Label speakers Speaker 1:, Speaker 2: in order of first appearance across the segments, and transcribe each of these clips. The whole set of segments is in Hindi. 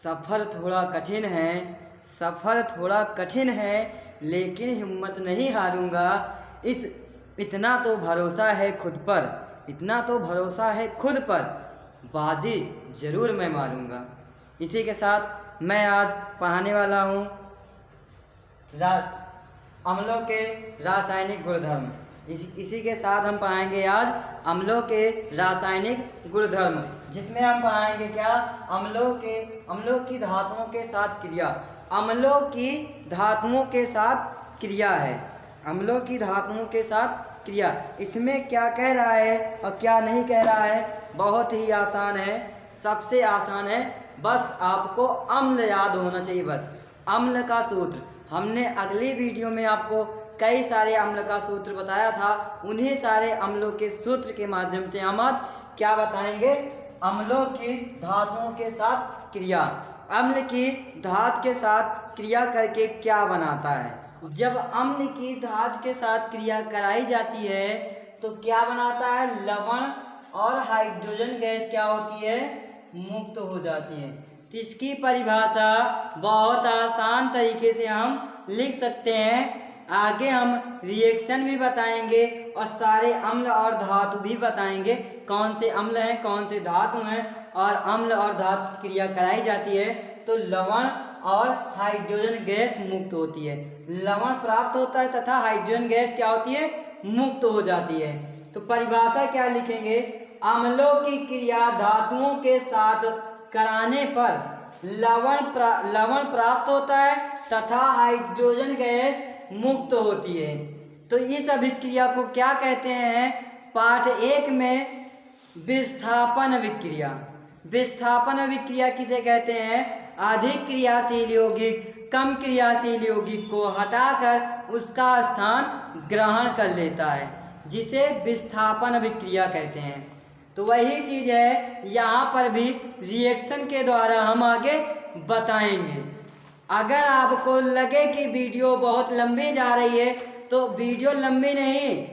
Speaker 1: सफ़र थोड़ा कठिन है, सफ़र थोड़ा कठिन है, लेकिन हिम्मत नहीं हारूंगा। इतना तो भरोसा है खुद पर, इतना तो भरोसा है खुद पर, बाजी ज़रूर मैं मारूंगा। इसी के साथ मैं आज पढ़ाने वाला हूँ अम्लों के रासायनिक गुणधर्म। इसी के साथ हम पढ़ाएंगे आज अम्लों के रासायनिक गुणधर्म, जिसमें हम पढ़ाएंगे क्या, अम्लों की धातुओं के साथ क्रिया। अम्लों की धातुओं के साथ क्रिया है, अम्लों की धातुओं के साथ क्रिया। इसमें क्या कह रहा है और क्या नहीं कह रहा है, बहुत ही आसान है, सबसे आसान है। बस आपको अम्ल याद होना चाहिए, बस अम्ल का सूत्र। हमने अगली वीडियो में आपको कई सारे अम्ल का सूत्र बताया था, उन्हीं सारे अम्लों के सूत्र के माध्यम से हम आज क्या बताएंगे, अम्लों की धातुओं के साथ क्रिया। अम्ल की धातु के साथ क्रिया करके क्या बनाता है। जब अम्ल की धातु के साथ क्रिया कराई जाती है तो क्या बनाता है, लवण और हाइड्रोजन गैस क्या होती है, मुक्त हो जाती है। तो इसकी परिभाषा बहुत आसान तरीके से हम लिख सकते हैं। आगे हम रिएक्शन भी बताएंगे और सारे अम्ल और धातु भी बताएंगे, कौन से अम्ल हैं कौन से धातु हैं, और अम्ल और धातु की क्रिया कराई जाती है तो लवण और हाइड्रोजन गैस मुक्त होती है। लवण प्राप्त होता है तथा हाइड्रोजन गैस क्या होती है, मुक्त हो जाती है। तो परिभाषा क्या लिखेंगे, अम्लों की क्रिया धातुओं के साथ कराने पर लवण प्राप्त होता है तथा हाइड्रोजन गैस मुक्त होती है। तो इस अभिक्रिया को क्या कहते हैं, पाठ 1 में विस्थापन अभिक्रिया। विस्थापन अभिक्रिया किसे कहते हैं, अधिक क्रियाशील यौगिक कम क्रियाशील यौगिक को हटाकर उसका स्थान ग्रहण कर लेता है, जिसे विस्थापन अभिक्रिया कहते हैं। तो वही चीज है यहाँ पर भी रिएक्शन के द्वारा हम आगे बताएंगे। अगर आपको लगे कि वीडियो बहुत लंबी जा रही है तो वीडियो लंबी नहीं,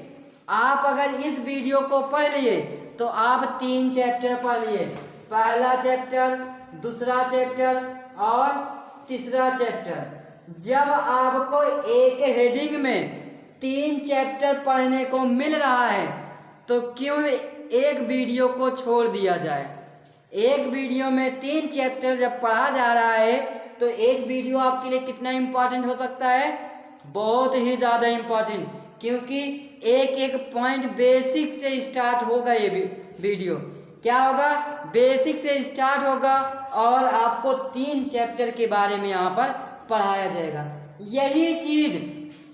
Speaker 1: आप अगर इस वीडियो को पढ़ लिए तो आप 3 चैप्टर पढ़ लिए, पहला चैप्टर, दूसरा चैप्टर और तीसरा चैप्टर। जब आपको एक हेडिंग में 3 चैप्टर पढ़ने को मिल रहा है तो क्यों एक वीडियो को छोड़ दिया जाए। एक वीडियो में 3 चैप्टर जब पढ़ा जा रहा है तो एक वीडियो आपके लिए कितना इम्पोर्टेंट हो सकता है, बहुत ही ज़्यादा इम्पोर्टेंट, क्योंकि एक एक पॉइंट बेसिक से स्टार्ट होगा। ये वीडियो क्या होगा, बेसिक से स्टार्ट होगा और आपको 3 चैप्टर के बारे में यहाँ पर पढ़ाया जाएगा। यही चीज़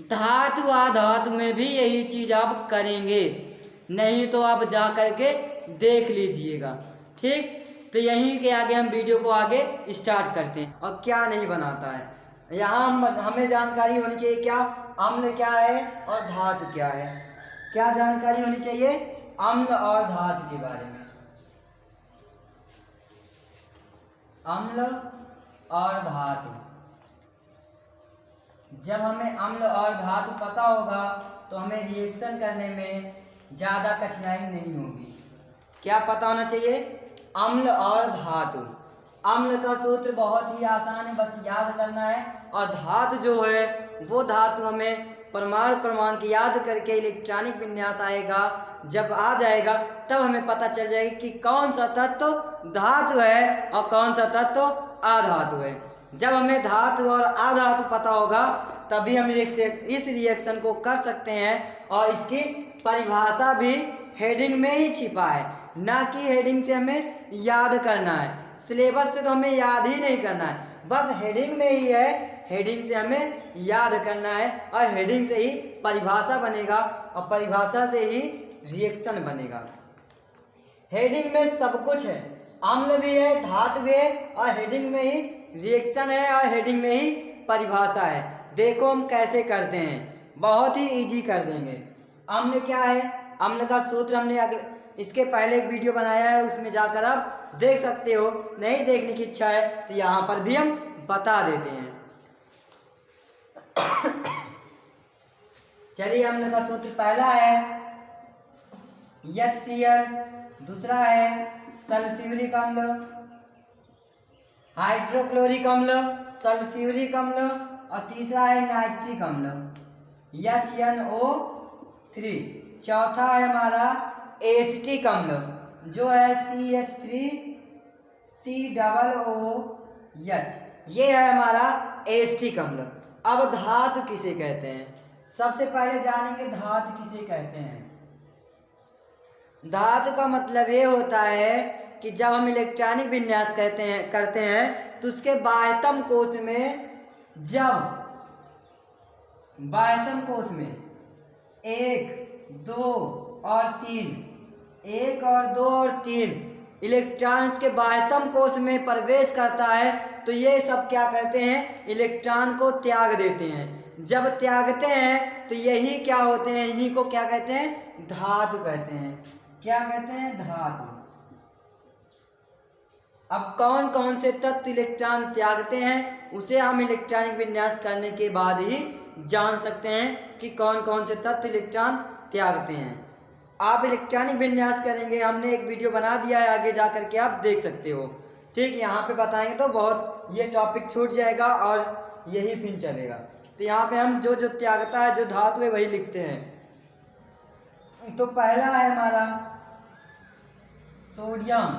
Speaker 1: धातु अधातु में भी यही चीज़ आप करेंगे, नहीं तो आप जा करके देख लीजिएगा, ठीक। तो यहीं के आगे हम वीडियो को आगे स्टार्ट करते हैं। और क्या नहीं बनाता है, यहाँ हमें जानकारी होनी चाहिए क्या, अम्ल क्या है और धातु क्या है। क्या जानकारी होनी चाहिए, अम्ल और धातु के बारे में। अम्ल और धातु, जब हमें अम्ल और धातु पता होगा तो हमें रिएक्शन करने में ज़्यादा कठिनाई नहीं होगी। क्या पता होना चाहिए, अम्ल और धातु। अम्ल का सूत्र बहुत ही आसान है, बस याद करना है। और धातु जो है वो धातु हमें परमाणु क्रमांक याद करके इलेक्ट्रॉनिक विन्यास आएगा, जब आ जाएगा तब हमें पता चल जाएगा कि कौन सा तत्व धातु है और कौन सा तत्व अधातु है। जब हमें धातु और अधातु पता होगा तभी हम इस रिएक्शन को कर सकते हैं। और इसकी परिभाषा भी हेडिंग में ही छिपा है, ना कि हेडिंग से हमें याद करना है। सिलेबस से तो हमें याद ही नहीं करना है, बस हेडिंग में ही है, हेडिंग से हमें याद करना है और हेडिंग से ही परिभाषा बनेगा और परिभाषा से ही रिएक्शन बनेगा। हेडिंग में सब कुछ है, अम्ल भी है, धातु भी है और हेडिंग में ही रिएक्शन है और हेडिंग में ही परिभाषा है। देखो हम कैसे करते हैं, बहुत ही इजी कर देंगे। अम्ल क्या है, अम्ल का सूत्र हमने इसके पहले एक वीडियो बनाया है, उसमें जाकर आप देख सकते हो। नहीं देखने की इच्छा है तो यहाँ पर भी हम बता देते हैं। चलिए, अम्ल का सूत्र पहला है HCl, दूसरा है सल्फ्यूरिक अम्ल, हाइड्रोक्लोरिक अम्ल, सल्फ्यूरिक अम्ल और तीसरा है नाइट्रिक अम्ल HNO3। चौथा है हमारा एसिटिक अम्ल जो है CH3COOH। ये है हमारा एसिटिक अम्ल। अब धातु किसे कहते हैं? सबसे पहले जानेंगे धातु किसे कहते हैं। धातु का मतलब ये होता है कि जब हम इलेक्ट्रॉनिक विन्यास करते हैं तो उसके बाह्यतम कोश में एक, दो और तीन इलेक्ट्रॉन उसके बाह्यतम कोश में प्रवेश करता है तो ये सब क्या करते हैं? इलेक्ट्रॉन को त्याग देते हैं। जब त्यागते हैं तो यही क्या होते हैं? इन्हीं को क्या कहते हैं? धातु कहते हैं। क्या कहते हैं? धातु। अब कौन कौन से तत्व इलेक्ट्रॉन त्यागते हैं उसे हम इलेक्ट्रॉनिक विन्यास करने के बाद ही जान सकते हैं कि कौन कौन से तत्व इलेक्ट्रॉन त्यागते हैं। आप इलेक्ट्रॉनिक विन्यास करेंगे, हमने एक वीडियो बना दिया है, आगे जा करके आप देख सकते हो। ठीक, यहाँ पे बताएंगे तो बहुत ये टॉपिक छूट जाएगा और यही फिर चलेगा। तो यहाँ पे हम जो जो त्यागता है, जो धातु है वही लिखते हैं। तो पहला है हमारा सोडियम।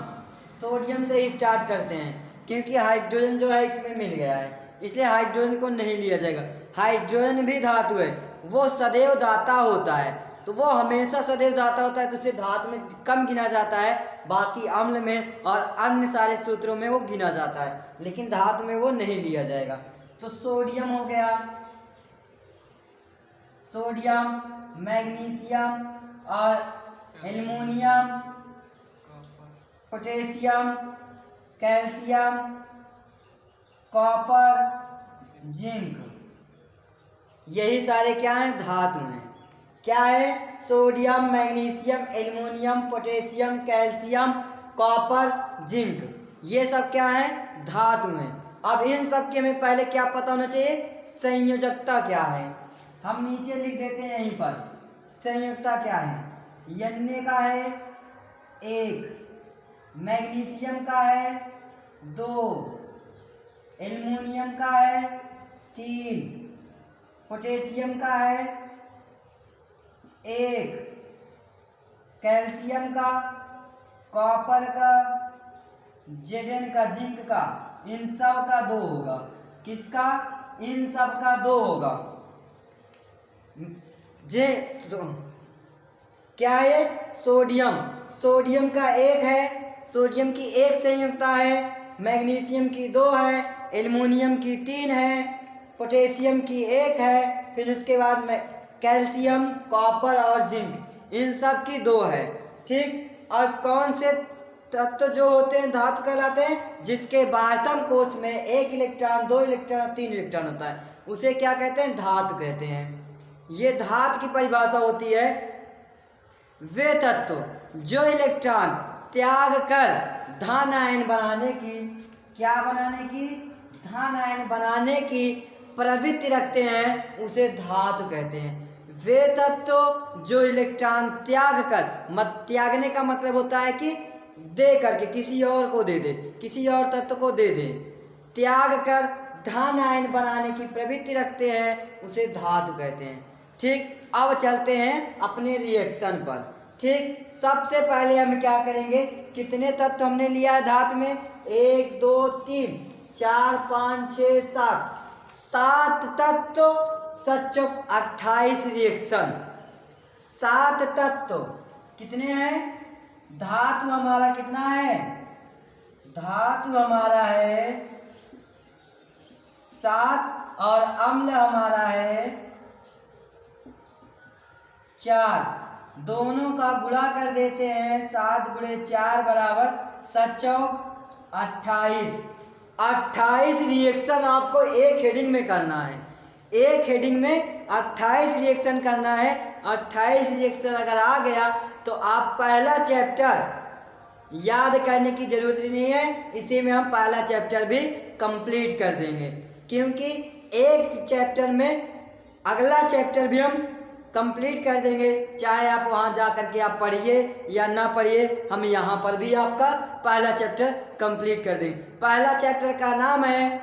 Speaker 1: सोडियम से ही स्टार्ट करते हैं क्योंकि हाइड्रोजन जो है इसमें मिल गया है, इसलिए हाइड्रोजन को नहीं लिया जाएगा। हाइड्रोजन भी धातु है, वो सदैव दाता होता है, तो वो हमेशा सदैव दाता होता है, तो उसे धातु में कम गिना जाता है, बाकी अम्ल में और अन्य सारे सूत्रों में वो गिना जाता है, लेकिन धातु में वो नहीं लिया जाएगा। तो सोडियम हो गया, सोडियम, मैग्नीशियम और aluminium, potassium, calcium, copper, zinc, यही सारे क्या हैं? धातु हैं। क्या है? Sodium, magnesium, aluminium, potassium, calcium, copper, zinc, ये सब क्या है? धातु हैं। अब इन सब के हमें पहले क्या पता होना चाहिए? संयोजकता क्या है। हम नीचे लिख देते हैं यहीं पर, संयोजकता क्या है। Na का है 1, मैग्नीशियम का है 2, एल्युमिनियम का है 3, पोटेशियम का है 1, कैल्शियम का, कॉपर का, Zn का, जिंक का, इन सब का 2 होगा। किसका? इन सब का 2 होगा। क्या है? सोडियम, सोडियम का 1 है, सोडियम की 1 संयुक्ता है, मैग्नीशियम की 2 है, एल्युमिनियम की 3 है, पोटेशियम की 1 है, फिर उसके बाद में कैल्शियम, कॉपर और जिंक, इन सब की 2 है। ठीक, और कौन से तत्व जो होते हैं धातु कहलाते हैं? जिसके बाह्यतम कोश में 1 इलेक्ट्रॉन, 2 इलेक्ट्रॉन और 3 इलेक्ट्रॉन होता है, उसे क्या कहते हैं? धातु कहते हैं। ये धातु की परिभाषा होती है वे तत्व जो इलेक्ट्रॉन त्याग कर धन आयन बनाने की, क्या बनाने की? धन आयन बनाने की प्रवृत्ति रखते हैं, उसे धातु कहते हैं। वे तत्व जो इलेक्ट्रॉन त्याग कर, त्यागने का मतलब होता है कि दे करके किसी और को दे दे, किसी और तत्व को दे दे, त्याग कर धन आयन बनाने की प्रवृत्ति रखते हैं, उसे धातु कहते हैं। ठीक, अब चलते हैं अपने रिएक्शन पर। ठीक, सबसे पहले हम क्या करेंगे? कितने तत्व हमने लिया है धातु में? 1, 2, 3, 4, 5, 6, 7 तत्व, 28 रिएक्शन। 7 तत्व कितने हैं? धातु हमारा कितना है? धातु हमारा है 7 और अम्ल हमारा है 4। दोनों का गुणा कर देते हैं, 7 गुणे 4 बराबर 28। 28 रिएक्शन आपको एक हेडिंग में करना है, एक हेडिंग में 28 रिएक्शन करना है। 28 रिएक्शन अगर आ गया तो आप पहला चैप्टर याद करने की जरूरत नहीं है, इसी में हम पहला चैप्टर भी कंप्लीट कर देंगे, क्योंकि एक चैप्टर में अगला चैप्टर भी हम कंप्लीट कर देंगे, चाहे आप वहाँ जा करके आप पढ़िए या ना पढ़िए, हम यहाँ पर भी आपका पहला चैप्टर कंप्लीट कर देंगे। पहला चैप्टर का नाम है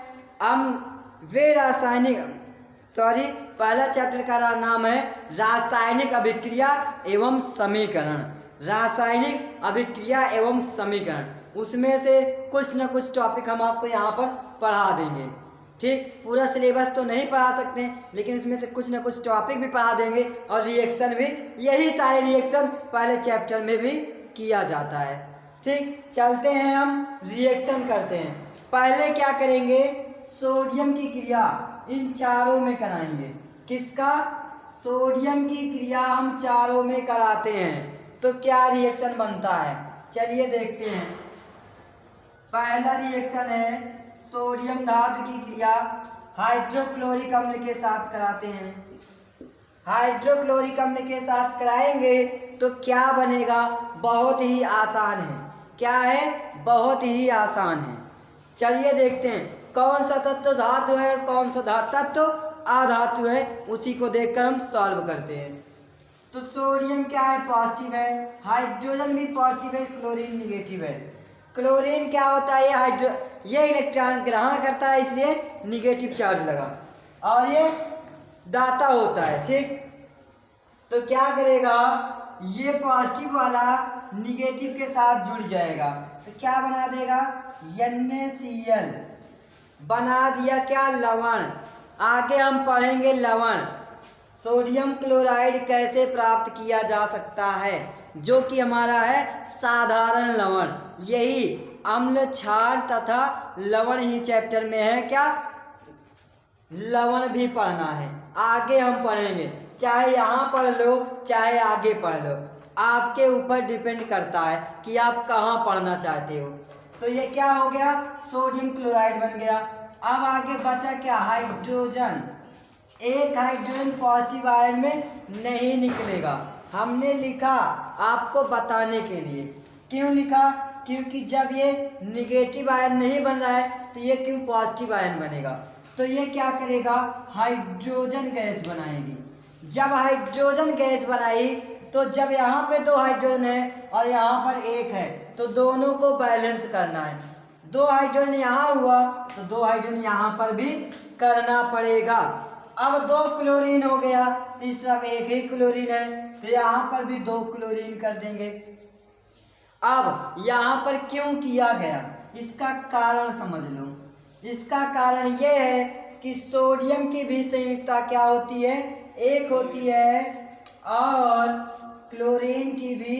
Speaker 1: पहला चैप्टर का नाम है रासायनिक अभिक्रिया एवं समीकरण। रासायनिक अभिक्रिया एवं समीकरण, उसमें से कुछ न कुछ टॉपिक हम आपको यहाँ पर पढ़ा देंगे। ठीक, पूरा सिलेबस तो नहीं पढ़ा सकते, लेकिन इसमें से कुछ न कुछ टॉपिक भी पढ़ा देंगे और रिएक्शन भी, यही सारे रिएक्शन पहले चैप्टर में भी किया जाता है। ठीक, चलते हैं हम रिएक्शन करते हैं। पहले क्या करेंगे, सोडियम की क्रिया इन चारों में कराएंगे। किसका? सोडियम की क्रिया हम चारों में कराते हैं तो क्या रिएक्शन बनता है, चलिए देखते हैं। पहला रिएक्शन है सोडियम धातु की क्रिया हाइड्रोक्लोरिक अम्ल के साथ कराते हैं। हाइड्रोक्लोरिक अम्ल के साथ कराएंगे तो क्या बनेगा, बहुत ही आसान है। क्या है? बहुत ही आसान है। चलिए देखते हैं कौन सा तत्व धातु है और कौन सा तत्व अधातु है, उसी को देखकर हम सॉल्व करते हैं। तो सोडियम क्या है? पॉजिटिव है, हाइड्रोजन भी पॉजिटिव है, क्लोरीन निगेटिव है। क्लोरीन क्या होता है? ये इलेक्ट्रॉन ग्रहण करता है, इसलिए निगेटिव चार्ज लगा, और ये दाता होता है। ठीक, तो क्या करेगा, ये पॉजिटिव वाला निगेटिव के साथ जुड़ जाएगा तो क्या बना देगा, NaCl बना दिया। क्या? लवण। आगे हम पढ़ेंगे लवण, सोडियम क्लोराइड कैसे प्राप्त किया जा सकता है, जो कि हमारा है साधारण लवण। यही अम्ल, क्षार तथा लवण ही चैप्टर में है। क्या? लवण भी पढ़ना है, आगे हम पढ़ेंगे, चाहे यहाँ पढ़ लो चाहे आगे पढ़ लो, आपके ऊपर डिपेंड करता है कि आप कहाँ पढ़ना चाहते हो। तो ये क्या हो गया, सोडियम क्लोराइड बन गया। अब आगे बचा क्या, हाइड्रोजन। एक हाइड्रोजन पॉजिटिव आयन में नहीं निकलेगा, हमने लिखा आपको बताने के लिए। क्यों लिखा? क्योंकि जब ये निगेटिव आयन नहीं बन रहा है तो ये क्यों पॉजिटिव आयन बनेगा। तो ये क्या करेगा, हाइड्रोजन गैस बनाएगी। जब हाइड्रोजन गैस बनाई तो जब यहाँ पे 2 हाइड्रोजन है और यहाँ पर 1 है तो दोनों को बैलेंस करना है। 2 हाइड्रोजन यहाँ हुआ तो 2 हाइड्रोजन यहाँ पर भी करना पड़ेगा। अब 2 क्लोरीन हो गया तो इस तरफ 1 ही क्लोरीन है तो यहाँ पर भी 2 क्लोरीन कर देंगे। अब यहाँ पर क्यों किया गया, इसका कारण समझ लो। इसका कारण ये है कि सोडियम की भी संयुक्ता क्या होती है, 1 होती है, और क्लोरीन की भी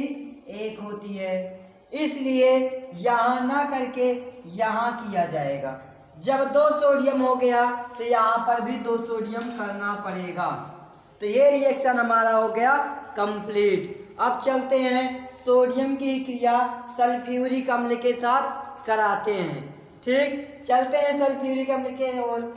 Speaker 1: 1 होती है। इसलिए यहाँ ना करके यहाँ किया जाएगा। जब 2 सोडियम हो गया तो यहाँ पर भी 2 सोडियम करना पड़ेगा। तो ये रिएक्शन हमारा हो गया कंप्लीट। अब चलते हैं सोडियम की क्रिया सल्फ्यूरिक अम्ल के साथ कराते हैं। ठीक, चलते हैं सल्फ्यूरिक अम्ल के ओर।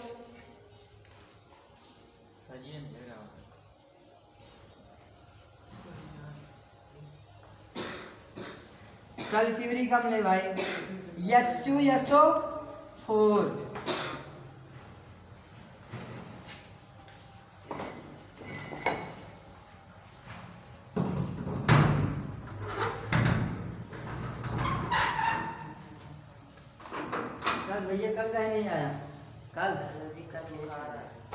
Speaker 1: सल्फ्यूरिक अम्ल भाई H2SO4। भैया कल कहीं नहीं आया? कल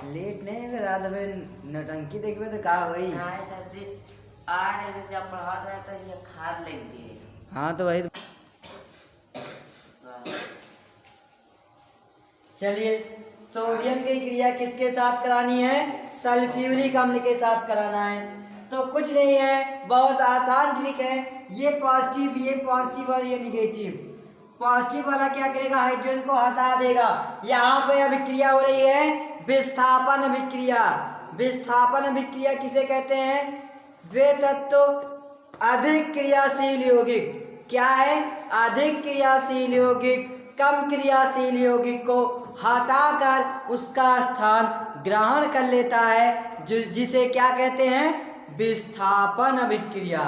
Speaker 1: लेट नहीं है, रात में नटंकी देखबे तो का होई।
Speaker 2: सर जी आज जब पढ़ा गया तो ये खाद लग गई।
Speaker 1: हाँ तो वही। चलिए, सोडियम की क्रिया किसके साथ करानी है, सल्फ्यूरिक अम्ल के साथ कराना है। तो कुछ नहीं है, बहुत आसान ट्रिक है। ये पॉजिटिव और ये निगेटिव। पॉजिटिव वाला क्या करेगा, हाइड्रोजन को हटा देगा। यहाँ पे अभिक्रिया हो रही है विस्थापन अभिक्रिया। विस्थापन अभिक्रिया किसे कहते हैं, वे तत्व अधिक क्रियाशील यौगिक, क्या है, अधिक क्रियाशील यौगिक कम क्रियाशील यौगिक को हटाकर उसका स्थान ग्रहण कर लेता है, जिसे क्या कहते हैं, विस्थापन अभिक्रिया।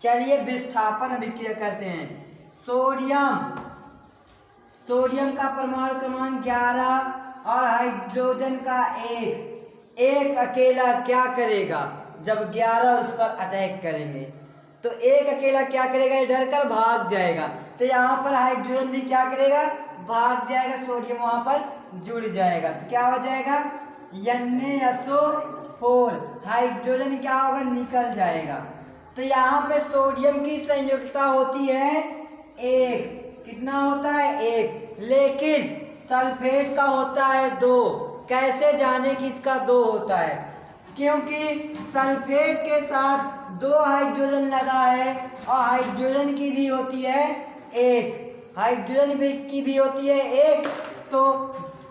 Speaker 1: चलिए विस्थापन अभिक्रिया करते हैं। सोडियम का परमाणु क्रमांक 11 और हाइड्रोजन का 1 अकेला क्या करेगा, जब 11 उस पर अटैक करेंगे। तो एक अकेला क्या करेगा, डर कर भाग जाएगा। तो यहाँ पर हाइड्रोजन भी क्या करेगा, भाग जाएगा, सोडियम वहां पर जुड़ जाएगा। तो क्या हो जाएगा, Na4 हाइड्रोजन क्या होगा, निकल जाएगा। तो यहाँ पे सोडियम की संयुक्ता होती है 1, कितना होता है 1, लेकिन सल्फेट का होता है 2। कैसे जाने कि इसका 2 होता है, क्योंकि सल्फेट के साथ 2 हाइड्रोजन लगा है और हाइड्रोजन की भी होती है 1, हाइड्रोजन की भी होती है 1। तो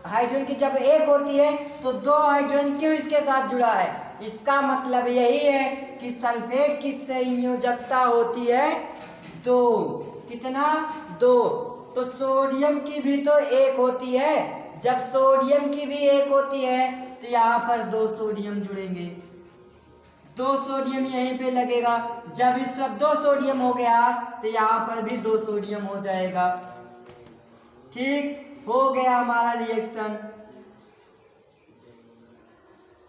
Speaker 1: हाइड्रोजन की जब 1 होती है तो 2 हाइड्रोजन क्यों इसके साथ जुड़ा है, इसका मतलब यही है कि सल्फेट की संयोजकता होती है 2, कितना 2। तो सोडियम की भी तो 1 होती है, जब सोडियम की भी 1 होती है तो यहाँ पर 2 सोडियम जुड़ेंगे, 2 सोडियम यहीं पे लगेगा। जब इस तरफ 2 सोडियम हो गया तो यहाँ पर भी 2 सोडियम हो जाएगा। ठीक हो गया हमारा रिएक्शन।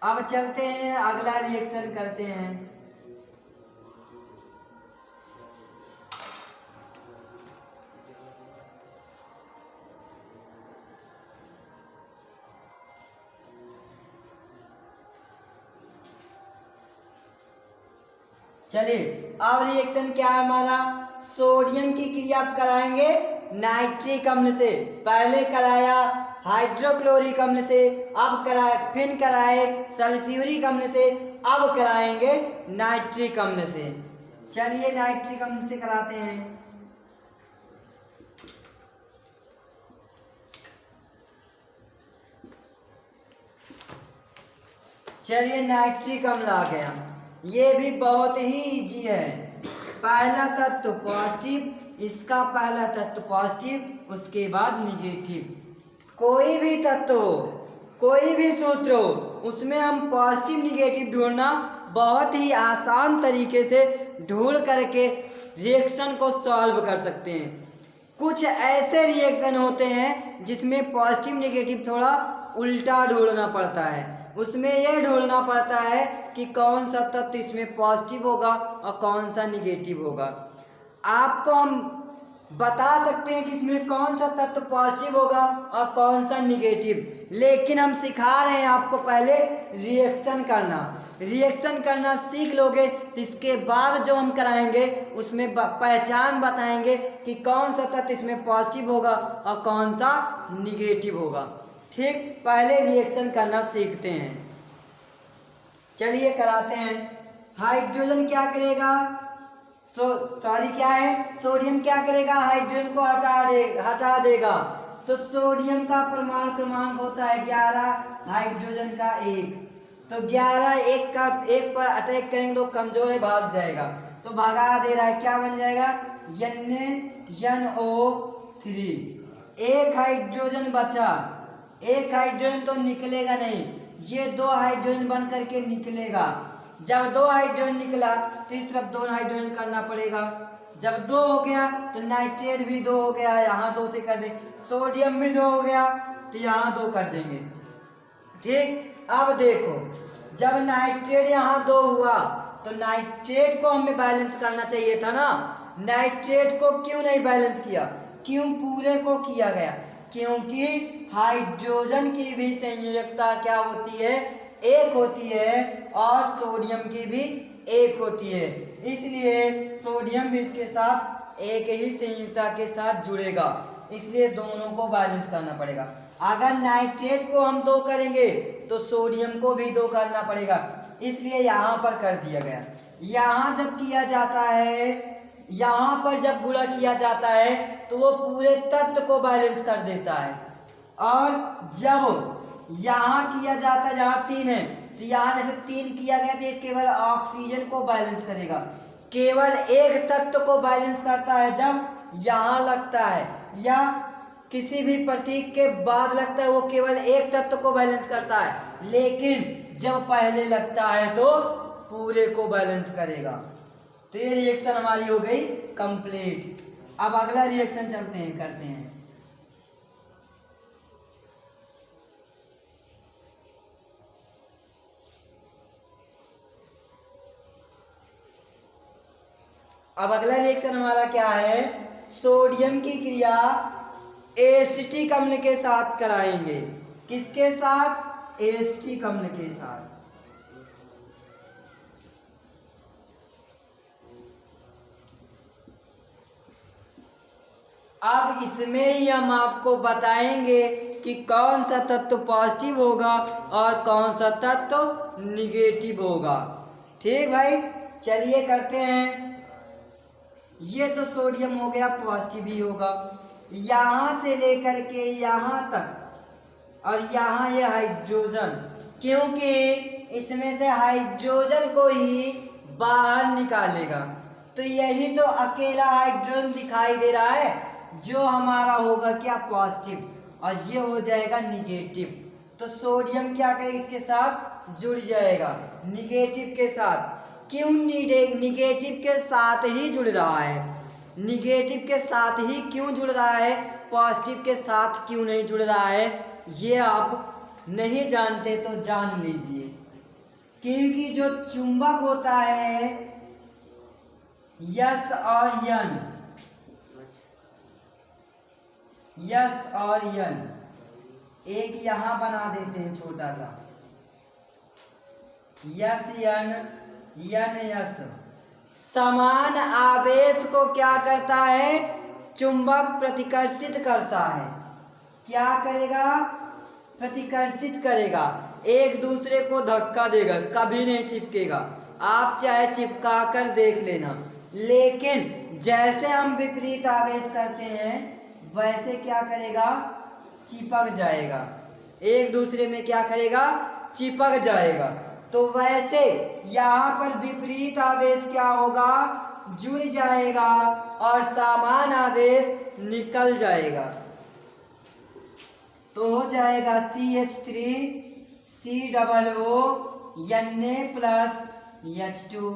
Speaker 1: अब चलते हैं अगला रिएक्शन करते हैं। चलिए अब रिएक्शन क्या है हमारा, सोडियम की क्रिया आप कराएंगे नाइट्रिक अम्ल से। पहले कराया हाइड्रोक्लोरिक अम्ल से, अब कराए फिर कराए सल्फ्यूरिक अम्ल से, अब कराएंगे नाइट्रिक अम्ल से। चलिए नाइट्रिक अम्ल से कराते हैं। चलिए नाइट्रिक अम्ल आ गया, ये भी बहुत ही इजी है। पहला तत्व पॉजिटिव, इसका पहला तत्व पॉजिटिव, उसके बाद निगेटिव। कोई भी तत्व कोई भी सूत्र हो उसमें हम पॉजिटिव निगेटिव ढूंढना बहुत ही आसान तरीके से ढूंढ करके रिएक्शन को सॉल्व कर सकते हैं। कुछ ऐसे रिएक्शन होते हैं जिसमें पॉजिटिव निगेटिव थोड़ा उल्टा ढूंढना पड़ता है, उसमें यह ढूंढना पड़ता है कि कौन सा तत्व इसमें पॉजिटिव होगा और कौन सा निगेटिव होगा। आपको हम बता सकते हैं कि इसमें कौन सा तत्व पॉजिटिव होगा और कौन सा निगेटिव, लेकिन हम सिखा रहे हैं आपको पहले रिएक्शन करना। रिएक्शन करना सीख लोगे तो इसके बाद जो हम कराएंगे उसमें पहचान बताएंगे कि कौन सा तत्व इसमें पॉजिटिव होगा और कौन सा निगेटिव होगा। ठीक, पहले रिएक्शन करना सीखते हैं। चलिए कराते हैं। हाइड्रोजन क्या करेगा, सॉरी क्या है, सोडियम क्या करेगा, हाइड्रोजन को हटा देगा। तो सोडियम का परमाणु क्रमांक होता है 11, हाइड्रोजन का 1। तो 11 एक पर अटैक करेंगे तो कमजोर है, भाग जाएगा। तो भगा दे रहा है, क्या बन जाएगा NO3। एक हाइड्रोजन बचा, एक हाइड्रोजन तो निकलेगा नहीं, ये 2 हाइड्रोजन बन करके निकलेगा। जब 2 हाइड्रोजन निकला तो इस तरफ 2 हाइड्रोजन करना पड़ेगा। जब 2 हो गया तो नाइट्रेट भी 2 हो गया, यहाँ 2 से कर देंगे। सोडियम भी 2 हो गया तो यहाँ 2 कर देंगे। ठीक, अब देखो जब नाइट्रेट यहाँ 2 हुआ तो नाइट्रेट को हमें बैलेंस करना चाहिए था ना। नाइट्रेट को क्यों नहीं बैलेंस किया, क्यों पूरे को किया गया, क्योंकि हाइड्रोजन की भी संयोजकता क्या होती है, 1 होती है और सोडियम की भी 1 होती है। इसलिए सोडियम भी इसके साथ एक ही संयुक्ता के साथ जुड़ेगा, इसलिए दोनों को बैलेंस करना पड़ेगा। अगर नाइट्रेट को हम 2 करेंगे तो सोडियम को भी 2 करना पड़ेगा, इसलिए यहाँ पर कर दिया गया। यहाँ जब किया जाता है, यहाँ पर जब गुणा किया जाता है तो वो पूरे तत्व को बैलेंस कर देता है, और जब यहाँ किया जाता है जहाँ 3 है तो यहाँ जैसे 3 किया गया तो ये केवल ऑक्सीजन को बैलेंस करेगा, केवल एक तत्व को बैलेंस करता है जब यहाँ लगता है या किसी भी प्रतीक के बाद लगता है, वो केवल एक तत्व को बैलेंस करता है, लेकिन जब पहले लगता है तो पूरे को बैलेंस करेगा। तो ये रिएक्शन हमारी हो गई कंप्लीट। अब अगला रिएक्शन चलते हैं, करते हैं। अब अगला रिएक्शन हमारा क्या है, सोडियम की क्रिया एसिटिक अम्ल के साथ कराएंगे। किसके साथ, एसिटिक अम्ल के साथ। अब इसमें ही हम आपको बताएंगे कि कौन सा तत्व पॉजिटिव होगा और कौन सा तत्व निगेटिव होगा। ठीक भाई, चलिए करते हैं। ये तो सोडियम हो गया, पॉजिटिव ही होगा। यहाँ से लेकर के यहाँ तक और यहाँ ये हाइड्रोजन, क्योंकि इसमें से हाइड्रोजन को ही बाहर निकालेगा, तो यही तो अकेला हाइड्रोजन दिखाई दे रहा है जो हमारा होगा क्या, पॉजिटिव, और ये हो जाएगा निगेटिव। तो सोडियम क्या करेगा, इसके साथ जुड़ जाएगा निगेटिव के साथ। क्यों निगेटिव के साथ ही जुड़ रहा है, निगेटिव के साथ ही क्यों जुड़ रहा है, पॉजिटिव के साथ क्यों नहीं जुड़ रहा है, ये आप नहीं जानते तो जान लीजिए। क्योंकि जो चुंबक होता है यस और यन, यस और यन, एक यहां बना देते हैं छोटा सा, यस यन, यन यस, समान आवेश को क्या करता है, चुंबक प्रतिकर्षित करता है। क्या करेगा, प्रतिकर्षित करेगा, एक दूसरे को धक्का देगा, कभी नहीं चिपकेगा। आप चाहे चिपका कर देख लेना, लेकिन जैसे हम विपरीत आवेश करते हैं वैसे क्या करेगा, चिपक जाएगा, एक दूसरे में क्या करेगा, चिपक जाएगा। तो वैसे यहाँ पर विपरीत आवेश क्या होगा, जुड़ जाएगा और समान आवेश निकल जाएगा। तो हो जाएगा CH3COO Na+H2।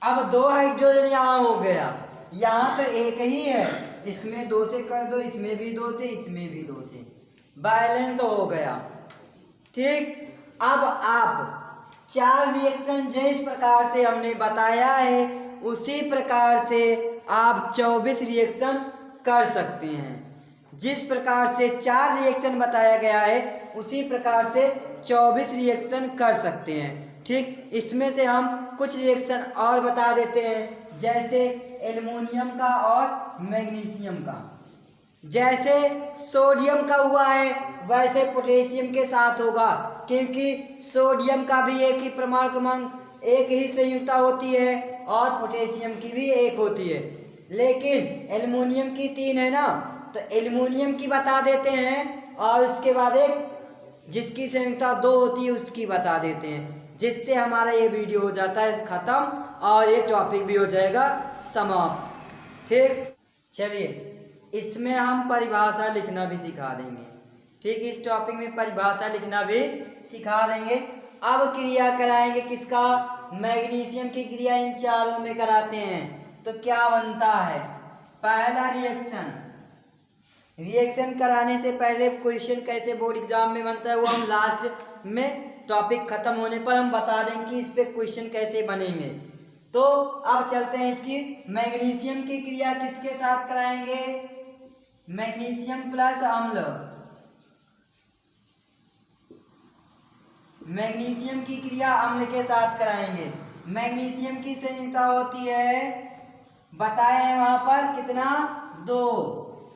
Speaker 1: अब दो हाइड्रोजन यहाँ हो गया, यहाँ तो एक ही है, इसमें 2 से कर दो, इसमें भी 2 से, इसमें भी 2 से, बैलेंस हो गया। ठीक, अब आप 4 रिएक्शन जिस प्रकार से हमने बताया है उसी प्रकार से आप 24 रिएक्शन कर सकते हैं। जिस प्रकार से 4 रिएक्शन बताया गया है उसी प्रकार से 24 रिएक्शन कर सकते हैं। ठीक, इसमें से हम कुछ रिएक्शन और बता देते हैं, जैसे एल्युमिनियम का और मैग्नीशियम का। जैसे सोडियम का हुआ है वैसे पोटेशियम के साथ होगा, क्योंकि सोडियम का भी एक ही परमाणु क्रमांक, एक ही संयुक्ता होती है और पोटेशियम की भी एक होती है, लेकिन एल्युमिनियम की 3 है ना, तो एल्युमिनियम की बता देते हैं और उसके बाद एक जिसकी संयुक्ता 2 होती है उसकी बता देते हैं, जिससे हमारा ये वीडियो हो जाता है खत्म और ये टॉपिक भी हो जाएगा समाप्त। ठीक, चलिए इसमें हम परिभाषा लिखना भी सिखा देंगे। ठीक, इस टॉपिक में परिभाषा लिखना भी सिखा देंगे। अब क्रिया कराएंगे किसका, मैग्नीशियम की क्रिया इन चारों में कराते हैं। तो क्या बनता है, पहला रिएक्शन कराने से पहले क्वेश्चन कैसे बोर्ड एग्जाम में बनता है वो हम लास्ट में टॉपिक खत्म होने पर हम बता देंगे कि इस पे क्वेश्चन कैसे बनेंगे। तो अब चलते हैं, इसकी मैग्नीशियम की क्रिया किसके साथ कराएंगे, मैग्नीशियम प्लस अम्ल, मैग्नीशियम की क्रिया अम्ल के साथ कराएंगे। मैग्नीशियम की संयुक्ता होती है, बताए हैं वहां पर कितना, 2।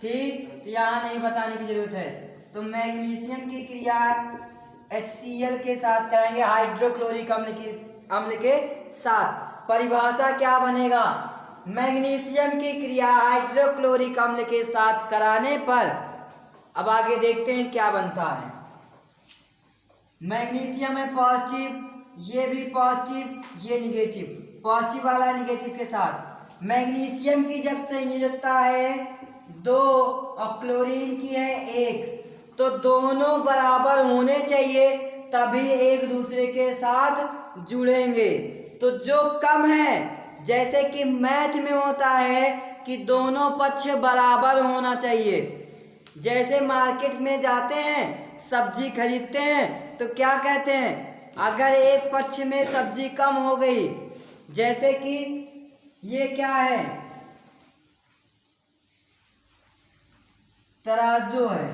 Speaker 1: ठीक, तो यहाँ नहीं बताने की जरूरत है। तो मैग्नीशियम की क्रिया HCl के साथ कराएंगे, हाइड्रोक्लोरिक अम्ल के साथ। परिभाषा क्या बनेगा, मैग्नीशियम की क्रिया हाइड्रोक्लोरिक अम्ल के साथ कराने पर, अब आगे देखते हैं क्या बनता है। मैग्नीशियम है पॉजिटिव, ये भी पॉजिटिव, ये निगेटिव, पॉजिटिव वाला निगेटिव के साथ। मैग्नीशियम की जब संयोजकता है 2 और क्लोरीन की है 1, तो दोनों बराबर होने चाहिए तभी एक दूसरे के साथ जुड़ेंगे। तो जो कम है, जैसे कि मैथ में होता है कि दोनों पक्ष बराबर होना चाहिए। जैसे मार्केट में जाते हैं, सब्जी खरीदते हैं, तो क्या कहते हैं, अगर एक पक्ष में सब्जी कम हो गई, जैसे कि ये क्या है? तराजू है।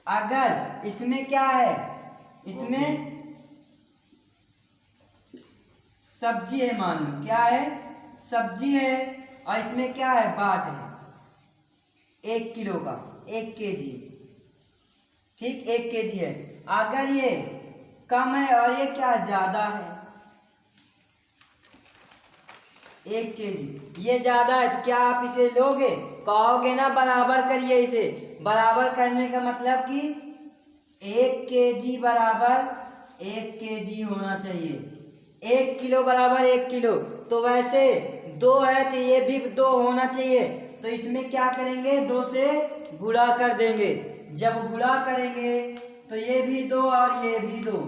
Speaker 1: अगर इसमें क्या है? इसमें सब्जी है, मान लो क्या है? सब्जी है। और इसमें क्या है? बाट है 1 किलो का, 1 केजी। ठीक, 1 केजी है। अगर ये कम है और ये क्या ज्यादा है? 1 केजी ये ज्यादा है, तो क्या आप इसे लोगे? कहोगे ना बराबर करिए इसे। बराबर करने का मतलब कि 1 केजी बराबर 1 केजी होना चाहिए। 1 किलो बराबर 1 किलो। तो वैसे 2 है तो ये भी 2 होना चाहिए। तो इसमें क्या करेंगे? 2 से गुणा कर देंगे। जब गुणा करेंगे तो ये भी 2 और ये भी 2,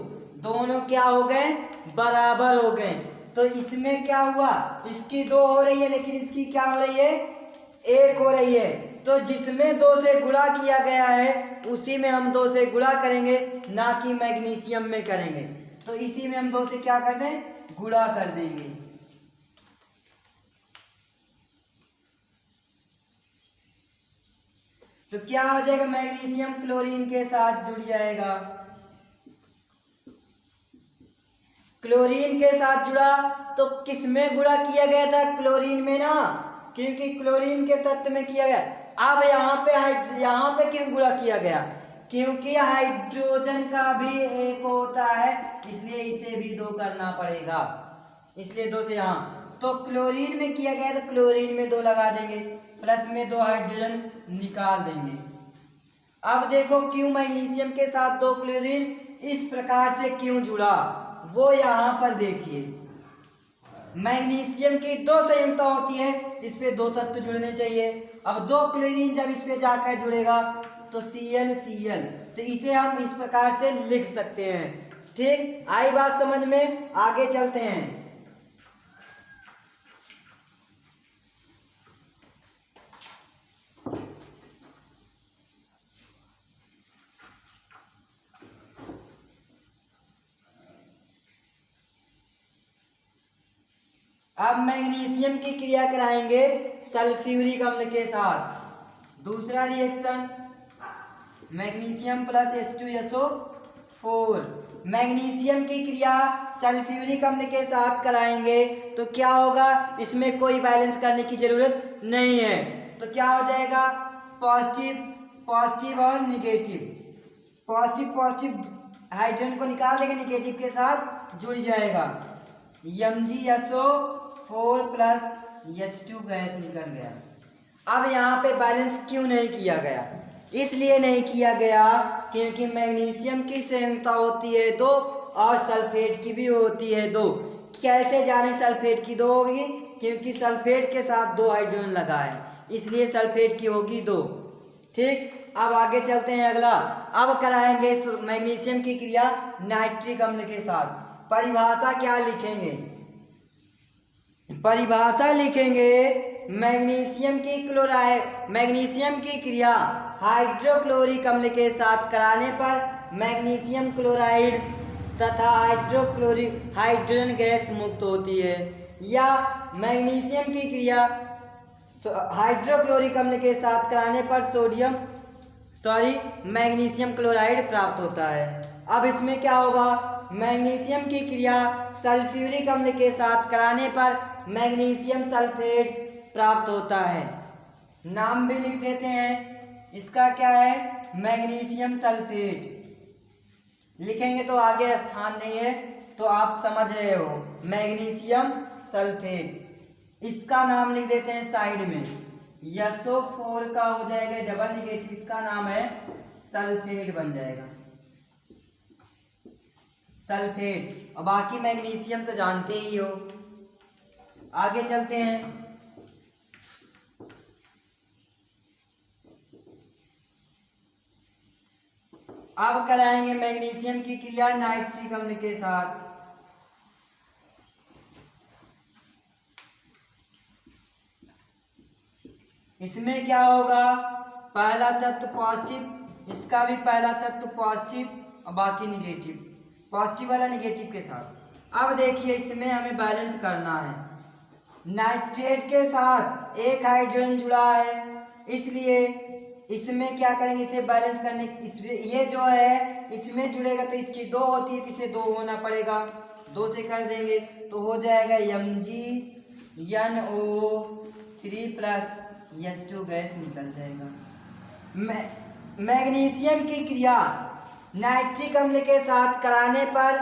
Speaker 1: दोनों क्या हो गए? बराबर हो गए। तो इसमें क्या हुआ? इसकी 2 हो रही है लेकिन इसकी क्या हो रही है? 1 हो रही है। तो जिसमें 2 से गुणा किया गया है उसी में हम 2 से गुणा करेंगे, ना कि मैग्नीशियम में करेंगे। तो इसी में हम 2 से क्या कर दें? गुणा कर देंगे। तो क्या हो जाएगा? मैग्नीशियम क्लोरीन के साथ जुड़ जाएगा। क्लोरीन के साथ जुड़ा तो किसमें गुणा किया गया था? क्लोरीन में ना, क्योंकि क्लोरीन के तत्व में किया गया। अब यहाँ पे क्यों गुणा किया गया? क्योंकि हाइड्रोजन का भी 1 होता है, इसलिए इसे भी 2 करना पड़ेगा। इसलिए 2 से यहाँ तो क्लोरीन में किया गया तो क्लोरीन में 2 लगा देंगे, प्लस में 2 हाइड्रोजन निकाल देंगे। अब देखो क्यों मैग्नीशियम के साथ 2 क्लोरीन इस प्रकार से क्यों जुड़ा, वो यहाँ पर देखिए। मैग्नीशियम की 2 संयुक्ता होती है, इस पे 2 तत्व जुड़ने चाहिए। अब 2 क्लोरीन जब इस पे जाकर जुड़ेगा तो ClCl, तो इसे हम इस प्रकार से लिख सकते हैं। ठीक, आई बात समझ में? आगे चलते हैं। अब मैग्नीशियम की क्रिया कराएंगे सल्फ्यूरिक अम्ल के साथ। दूसरा reaction magnesium plus H2SO4। Magnesium की क्रिया सल्फ्यूरिक अम्ल के साथ कराएंगे तो क्या होगा? इसमें कोई बैलेंस करने की जरूरत नहीं है। तो क्या हो जाएगा? पॉजिटिव और निगेटिव। पॉजिटिव हाइड्रोजन को निकाल देंगे, निगेटिव के साथ जुड़ जाएगा। MgSO4 प्लस H2 गैस निकल गया। अब यहाँ पे बैलेंस क्यों नहीं किया गया? इसलिए नहीं किया गया क्योंकि मैग्नीशियम की संयुक्ता होती है 2 और सल्फेट की भी होती है 2। कैसे जाने सल्फेट की 2 होगी? क्योंकि सल्फेट के साथ 2 हाइड्रोजन लगा है, इसलिए सल्फेट की होगी 2। ठीक, अब आगे चलते हैं। अगला अब कराएंगे मैग्नीशियम की क्रिया नाइट्रिक अम्ल के साथ। परिभाषा क्या लिखेंगे? परिभाषा लिखेंगे मैग्नीशियम की क्रिया हाइड्रोक्लोरिक अम्ल के साथ कराने पर मैग्नीशियम क्लोराइड तथा हाइड्रोजन गैस मुक्त होती है, या मैग्नीशियम की क्रिया हाइड्रोक्लोरिक अम्ल के साथ कराने पर मैग्नीशियम क्लोराइड प्राप्त होता है। अब इसमें क्या होगा? मैग्नीशियम की क्रिया सल्फ्यूरिक अम्ल के साथ कराने पर मैग्नीशियम सल्फेट प्राप्त होता है। नाम भी लिख देते हैं, इसका क्या है? Magnesium sulphate. लिखेंगे तो आगे स्थान नहीं है, तो आप समझ रहे हो, मैग्नीशियम सल्फेट। इसका नाम लिख देते हैं साइड में। SO4 का हो जाएगा डबल निगेटिव, इसका नाम है सल्फेट बन जाएगा, सल्फेट। और बाकी मैग्नीशियम तो जानते ही हो। आगे चलते हैं। अब कराएंगे मैग्नीशियम की क्रिया नाइट्रिक अम्ल के साथ। इसमें क्या होगा? पहला तत्व पॉजिटिव, इसका भी पहला तत्व पॉजिटिव और बाकी निगेटिव, पॉजिटिव वाला निगेटिव के साथ। अब देखिए इसमें हमें बैलेंस करना है। नाइट्रेट के साथ एक हाइड्रोजन जुड़ा है, इसलिए इसमें क्या करेंगे, इसे बैलेंस करने ये जो है इसमें जुड़ेगा तो इसकी 2 होती है तो इसे 2 होना पड़ेगा, 2 से कर देंगे तो हो जाएगा MgNO3 प्लस H2 गैस निकल जाएगा। मैग्नीशियम की क्रिया नाइट्रिक अम्ल के साथ कराने पर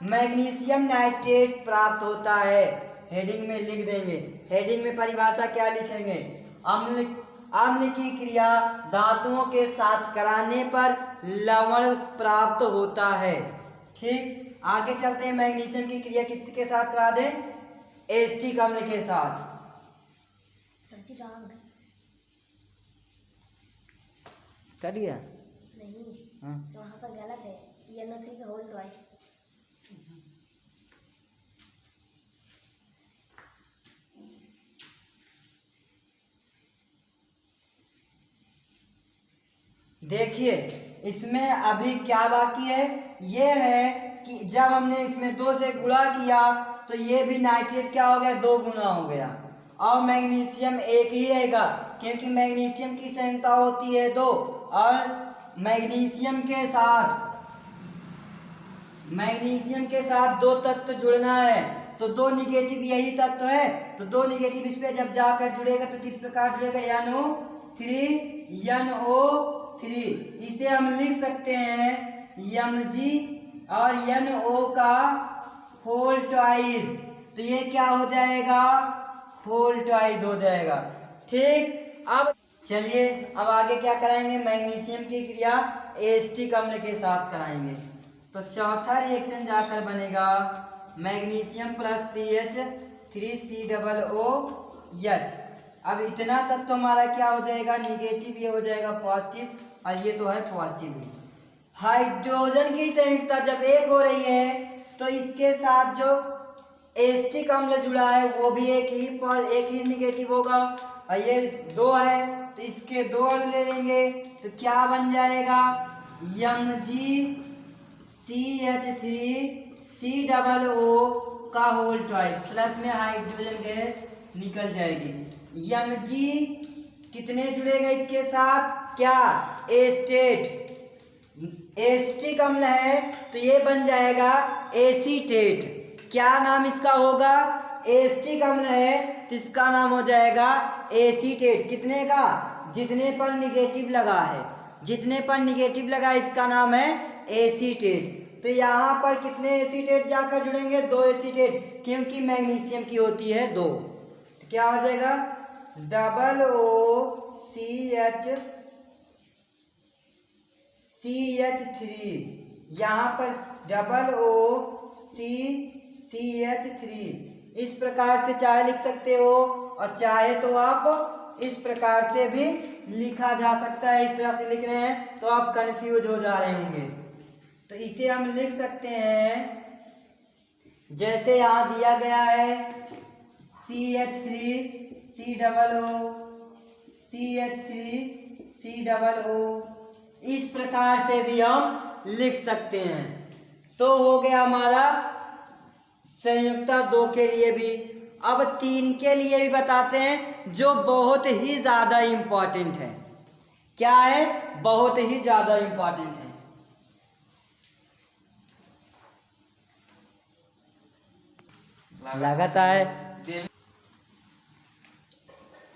Speaker 1: मैग्नीशियम नाइट्रेट प्राप्त होता है। हेडिंग में लिख देंगे, हेडिंग में परिभाषा क्या लिखेंगे, अम्ल की क्रिया धातुओं के साथ कराने पर लवण प्राप्त होता है। ठीक, आगे चलते हैं। मैग्नीशियम की क्रिया किसके साथ करा दें, एसिटिक अम्ल के साथ। कर दिया
Speaker 3: नहीं,
Speaker 1: हाँ।
Speaker 3: वहाँ पर गलत है, NO3 का होल ट्वाइस।
Speaker 1: देखिए इसमें अभी क्या बाकी है, ये है कि जब हमने इसमें 2 से गुणा किया तो ये भी नाइट्रेट क्या हो गया, 2 गुना हो गया, और मैग्नीशियम एक ही रहेगा क्योंकि मैग्नीशियम की संख्या होती है 2, और मैग्नीशियम के साथ 2 तत्व जुड़ना है तो 2 निगेटिव यही तत्व है, तो 2 निगेटिव इस पे जब जाकर जुड़ेगा तो किस प्रकार जुड़ेगा, NO3, इसे हम लिख सकते हैं Mg और NO का होल ट्वाइस, तो ये क्या हो जाएगा, होल ट्वाइस हो जाएगा। ठीक, अब चलिए अब आगे क्या कराएंगे, मैग्नीशियम की क्रिया एसिटिक अम्ल के साथ कराएंगे। तो चौथा रिएक्शन जाकर बनेगा मैग्नीशियम प्लस CH3COOH। अब इतना तक तो हमारा क्या हो जाएगा, निगेटिव, ये हो जाएगा पॉजिटिव, और ये तो है पॉजिटिव। हाइड्रोजन की संयुक्ता जब एक हो रही है तो इसके साथ जो एसिटिक अम्ल जुड़ा है वो भी एक ही निगेटिव होगा, और ये 2 है तो इसके 2 ले लेंगे तो क्या बन जाएगा, MgCH3COO का होल ट्वाइस, प्लस में हाइड्रोजन गैस निकल जाएगी। Mg कितने जुड़ेगा इसके साथ, क्या एसिटिक अम्ल है तो ये बन जाएगा एसीटेट। क्या नाम इसका होगा, एसिटिक अम्ल है तो इसका नाम हो जाएगा एसीटेट। कितने का, जितने पर निगेटिव लगा है, जितने पर निगेटिव लगा इसका नाम है एसीटेट। तो यहाँ पर कितने एसीटेट जाकर जुड़ेंगे, 2 एसीटेट, क्योंकि मैग्नीशियम की होती है 2, तो क्या हो जाएगा CH3, यहाँ पर CH3, इस प्रकार से चाहे लिख सकते हो और चाहे तो आप इस प्रकार से भी लिखा जा सकता है। इस तरह से लिख रहे हैं तो आप कंफ्यूज हो जा रहे होंगे, तो इसे हम लिख सकते हैं जैसे यहाँ दिया गया है CH3COO, इस प्रकार से भी हम लिख सकते हैं। तो हो गया हमारा संयुक्ता 2 के लिए भी। अब 3 के लिए भी बताते हैं जो बहुत ही ज्यादा इंपॉर्टेंट है। क्या है, बहुत ही ज्यादा इंपॉर्टेंट है। लगातार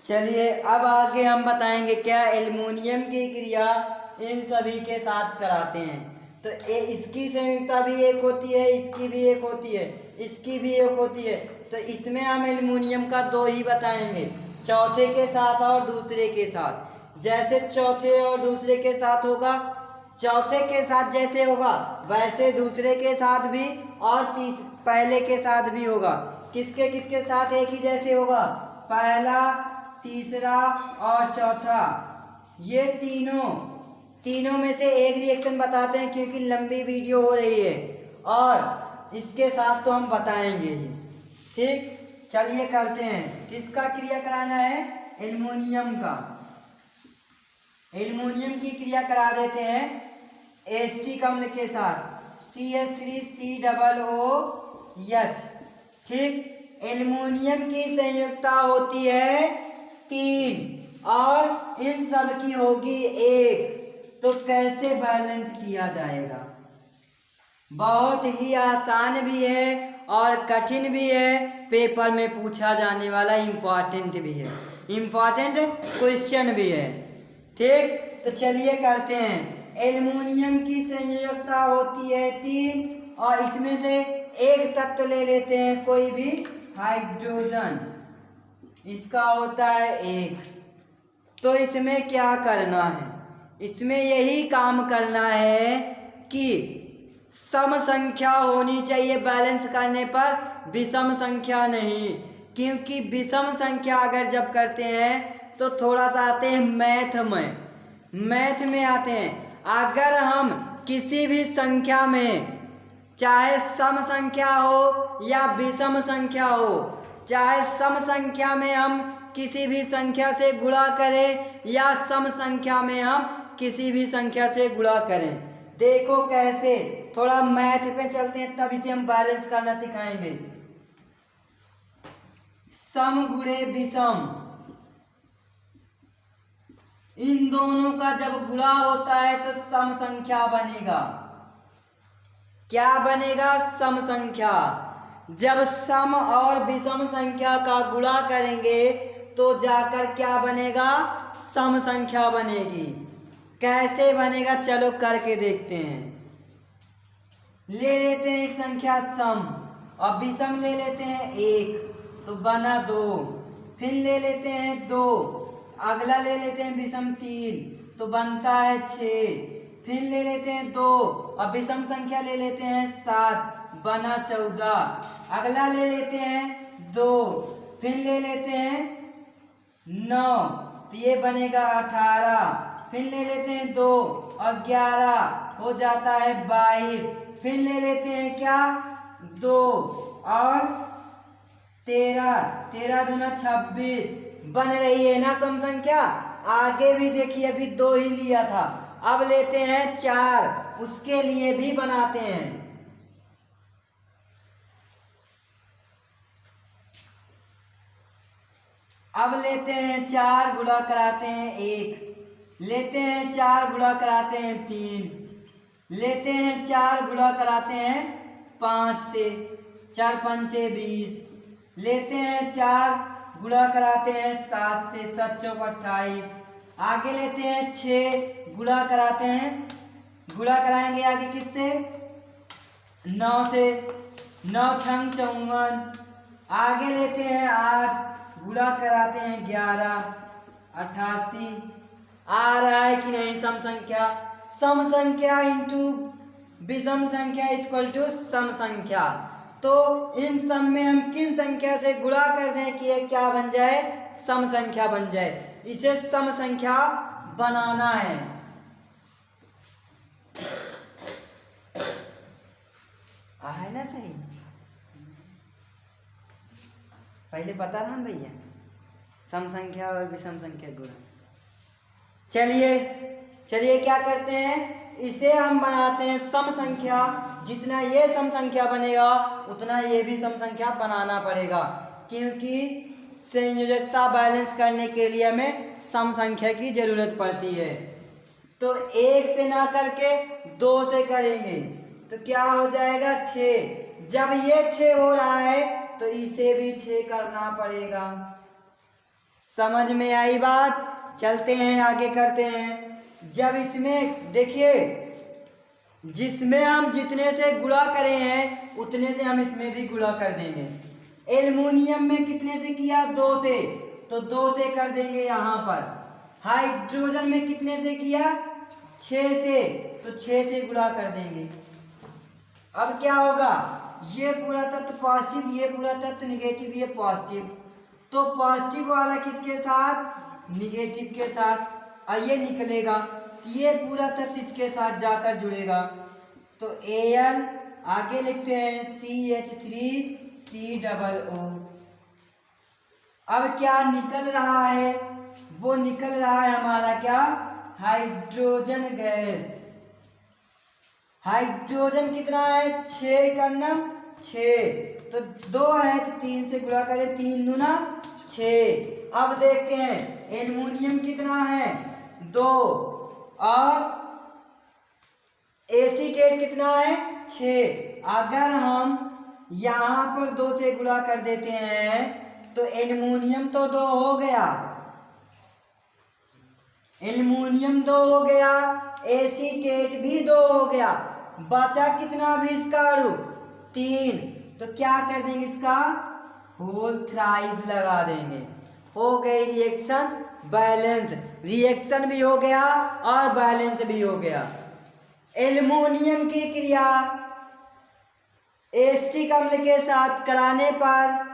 Speaker 1: चलिए अब आगे हम बताएंगे क्या एल्युमिनियम की क्रिया इन सभी के साथ कराते हैं। तो इसकी संयुक्ता भी एक होती है, इसकी भी एक होती है, इसकी भी एक होती है, तो इसमें हम एल्युमिनियम का 2 ही बताएंगे, चौथे के साथ और दूसरे के साथ। जैसे चौथे और दूसरे के साथ होगा, चौथे के साथ जैसे होगा वैसे दूसरे के साथ भी और पहले के साथ भी होगा। किसके किसके साथ एक ही जैसे होगा, पहला, तीसरा और चौथा, ये तीनों में से एक रिएक्शन बताते हैं क्योंकि लंबी वीडियो हो रही है और इसके साथ तो हम बताएंगे ही। ठीक, चलिए करते हैं। किसका क्रिया कराना है, एल्युमिनियम का। एल्युमिनियम की क्रिया करा देते हैं एसिटिक अम्ल के साथ CH3COO H। ठीक, एल्युमिनियम की संयुक्ता होती है 3 और इन सब की होगी 1। तो कैसे बैलेंस किया जाएगा? बहुत ही आसान भी है और कठिन भी है, पेपर में पूछा जाने वाला इम्पॉर्टेंट भी है, इम्पॉर्टेंट क्वेश्चन भी है। ठीक, तो चलिए करते हैं। एल्युमिनियम की संयोजकता होती है 3 और इसमें से एक तत्व ले लेते हैं, कोई भी हाइड्रोजन, इसका होता है 1। तो इसमें क्या करना है? इसमें यही काम करना है कि सम संख्या होनी चाहिए बैलेंस करने पर, विषम संख्या नहीं, क्योंकि विषम संख्या अगर जब करते हैं तो थोड़ा सा आते हैं मैथ में आते हैं। अगर हम किसी भी संख्या में, चाहे सम संख्या हो या विषम संख्या हो, चाहे सम संख्या में हम किसी भी संख्या से गुणा करें या सम संख्या में हम किसी भी संख्या से गुणा करें, देखो कैसे, थोड़ा मैथ पे चलते हैं तब इसे हम बैलेंस करना सिखाएंगे। सम गुणे विषम, इन दोनों का जब गुणा होता है तो सम संख्या बनेगा। क्या बनेगा? सम संख्या। जब सम और विषम संख्या का गुणा करेंगे तो जाकर क्या बनेगा? सम संख्या बनेगी। कैसे बनेगा चलो करके देखते हैं। ले लेते हैं एक संख्या सम और विषम ले लेते हैं 1, तो बना 2। फिर ले लेते हैं 2, अगला ले लेते हैं विषम 3, तो बनता है 6। फिर ले लेते हैं 2 और विषम संख्या ले लेते हैं 7, बना 14। अगला ले लेते हैं 2, फिर ले लेते हैं 9, तो ये बनेगा 18। फिर ले लेते हैं 2 और 11, हो जाता है 22। फिर ले लेते हैं क्या? 2 और 13, 13 दूना 26, बन रही है ना सम संख्या। आगे भी देखिए अभी 2 ही लिया था, अब लेते हैं 4, उसके लिए भी बनाते हैं। अब लेते हैं 4 गुणा कराते हैं 1, लेते हैं 4 गुणा कराते हैं 3, लेते हैं 4 गुणा कराते हैं 5 से, 4 पंचे 20, लेते हैं 4 गुणा कराते हैं 7 से, 7 चौक 28। आगे लेते हैं 6 गुणा कराते हैं, गुणा कराएंगे आगे किससे? 9 से, 9 छंग 54। आगे लेते हैं 8 गुणा कराते हैं 11, 88। आ रहा है कि नहीं सम संख्या? सम संख्या इंटू विषम संख्या इक्वल टू सम संख्या। तो इन सब में हम किन संख्या से गुणा कर दें कि ये क्या बन जाए? सम संख्या बन जाए। इसे सम संख्या बनाना है। है ना सही? पहले पता था ना भैया, सम संख्या और विषम संख्या गुणा। चलिए क्या करते हैं, इसे हम बनाते हैं सम संख्या। जितना ये सम संख्या बनेगा उतना ये भी सम संख्या बनाना पड़ेगा, क्योंकि संयोजकता बैलेंस करने के लिए हमें सम संख्या की जरूरत पड़ती है। तो 1 से ना करके 2 से करेंगे तो क्या हो जाएगा? 6। जब ये 6 हो रहा है तो इसे भी 6 करना पड़ेगा। समझ में आई बात? चलते हैं आगे करते हैं। जब इसमें देखिए, जिसमें हम जितने से गुणा करे हैं उतने से हम इसमें भी गुणा कर देंगे। एल्युमिनियम में कितने से किया? 2 से, तो 2 से कर देंगे यहाँ पर। हाइड्रोजन में कितने से किया? 6 से, तो 6 से गुणा कर देंगे। अब क्या होगा? ये पूरा तत्व पॉजिटिव, ये पूरा तत्व निगेटिव, ये पॉजिटिव, तो पॉजिटिव वाला किसके साथ? निगेटिव के साथ। और ये निकलेगा, ये पूरा तत्व इसके साथ जाकर जुड़ेगा। तो Al आगे लिखते हैं CH3COO। अब क्या निकल रहा है? वो निकल रहा है हमारा क्या? Hydrogen gas. हाइड्रोजन कितना है? 6 का 9 6। तो 2 है तो 3 से गुणा करें, 3 दूना 6। अब देखते हैं एल्युमिनियम कितना है, 2, और एसीटेट कितना है, 6। अगर हम यहाँ पर 2 से गुणा कर देते हैं तो एल्युमिनियम तो 2 हो गया, एल्युमिनियम 2 हो गया, एसीटेट भी 2 हो गया, बचा कितना भी इसका अणु, 3। तो क्या कर देंगे, इसका होल थ्राइस लगा देंगे। हो गई रिएक्शन बैलेंस, रिएक्शन भी हो गया और बैलेंस भी हो गया। एल्युमिनियम की क्रिया एसिटिक अम्ल के साथ कराने पर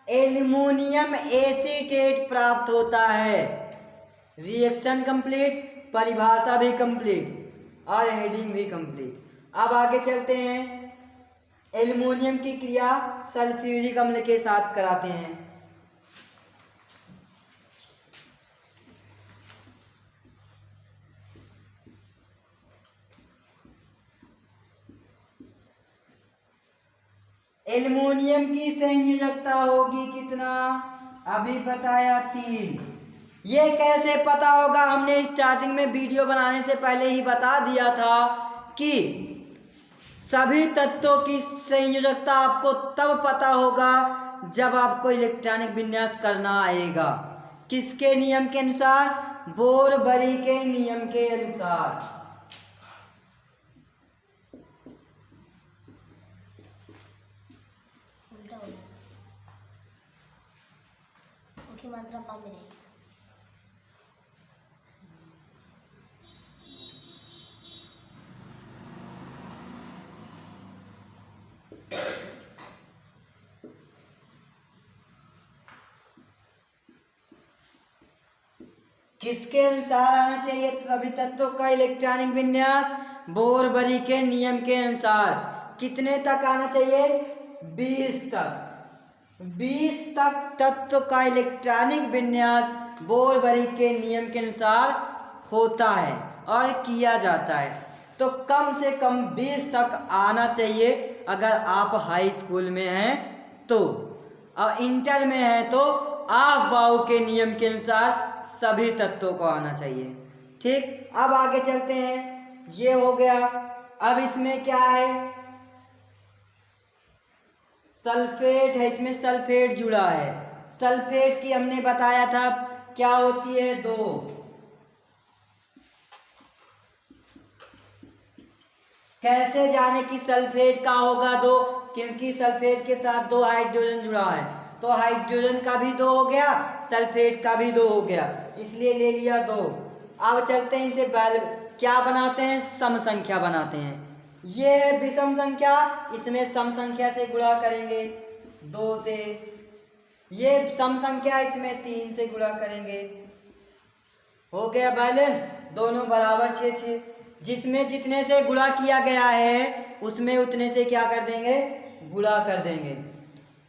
Speaker 1: एल्युमिनियम एसीटेट प्राप्त होता है। रिएक्शन कंप्लीट, परिभाषा भी कंप्लीट और हेडिंग भी कंप्लीट। अब आगे चलते हैं, एल्युमिनियम की क्रिया सल्फ्यूरिक अम्ल के साथ कराते हैं। एल्युमिनियम की संयोजकता होगी कितना, अभी बताया 3। ये कैसे पता होगा, हमने स्टार्टिंग में वीडियो बनाने से पहले ही बता दिया था कि सभी तत्वों की संयोजकता आपको तब पता होगा जब आपको इलेक्ट्रॉनिक विन्यास करना आएगा। किसके नियम के अनुसार, बोर-बरी के नियम के अनुसार।
Speaker 3: की मात्रा कम रहेगी।
Speaker 1: किसके अनुसार आना चाहिए सभी तत्वों का इलेक्ट्रॉनिक विन्यास, बोर-बरी के नियम के अनुसार। कितने तक आना चाहिए, 20 तक। 20 तक तत्व का इलेक्ट्रॉनिक विन्यास बोर-बरी के नियम के अनुसार होता है और किया जाता है। तो कम से कम 20 तक आना चाहिए अगर आप हाई स्कूल में हैं तो, और इंटर में हैं तो आप बाउ के नियम के अनुसार सभी तत्वों को आना चाहिए। ठीक, अब आगे चलते हैं। ये हो गया। अब इसमें क्या है, सल्फेट है, इसमें सल्फेट जुड़ा है। सल्फेट की हमने बताया था क्या होती है, 2। कैसे जाने कि सल्फेट का होगा 2, क्योंकि सल्फेट के साथ 2 हाइड्रोजन जुड़ा है, तो हाइड्रोजन का भी 2 हो गया, सल्फेट का भी 2 हो गया, इसलिए ले लिया 2। अब चलते हैं, इसे क्या बनाते हैं, सम संख्या बनाते हैं। ये है विषम संख्या, इसमें सम संख्या से गुणा करेंगे 2 से। ये सम संख्या, इसमें 3 से गुणा करेंगे। हो गया बैलेंस, दोनों बराबर 6-6। जिसमें जितने से गुणा किया गया है उसमें उतने से क्या कर देंगे, गुणा कर देंगे।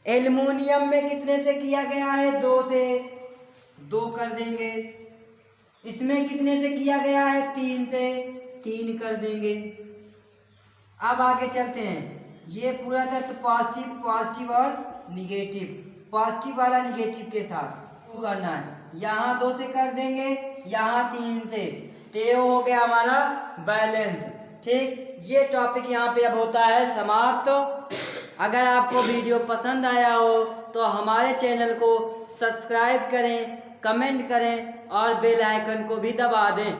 Speaker 1: एल्युमिनियम में कितने से किया गया है, 2 से, 2 कर देंगे। इसमें कितने से किया गया है, 3 से, 3 कर देंगे। अब आगे चलते हैं। ये पूरा तत्व पॉजिटिव, पॉजिटिव और निगेटिव, पॉजिटिव वाला निगेटिव के साथ वो करना है। यहाँ 2 से कर देंगे, यहाँ 3 से, तो ये हो गया हमारा बैलेंस। ठीक, ये टॉपिक यहाँ पे अब होता है समाप्त। अगर आपको वीडियो पसंद आया हो तो हमारे चैनल को सब्सक्राइब करें, कमेंट करें और बेल आइकन को भी दबा दें।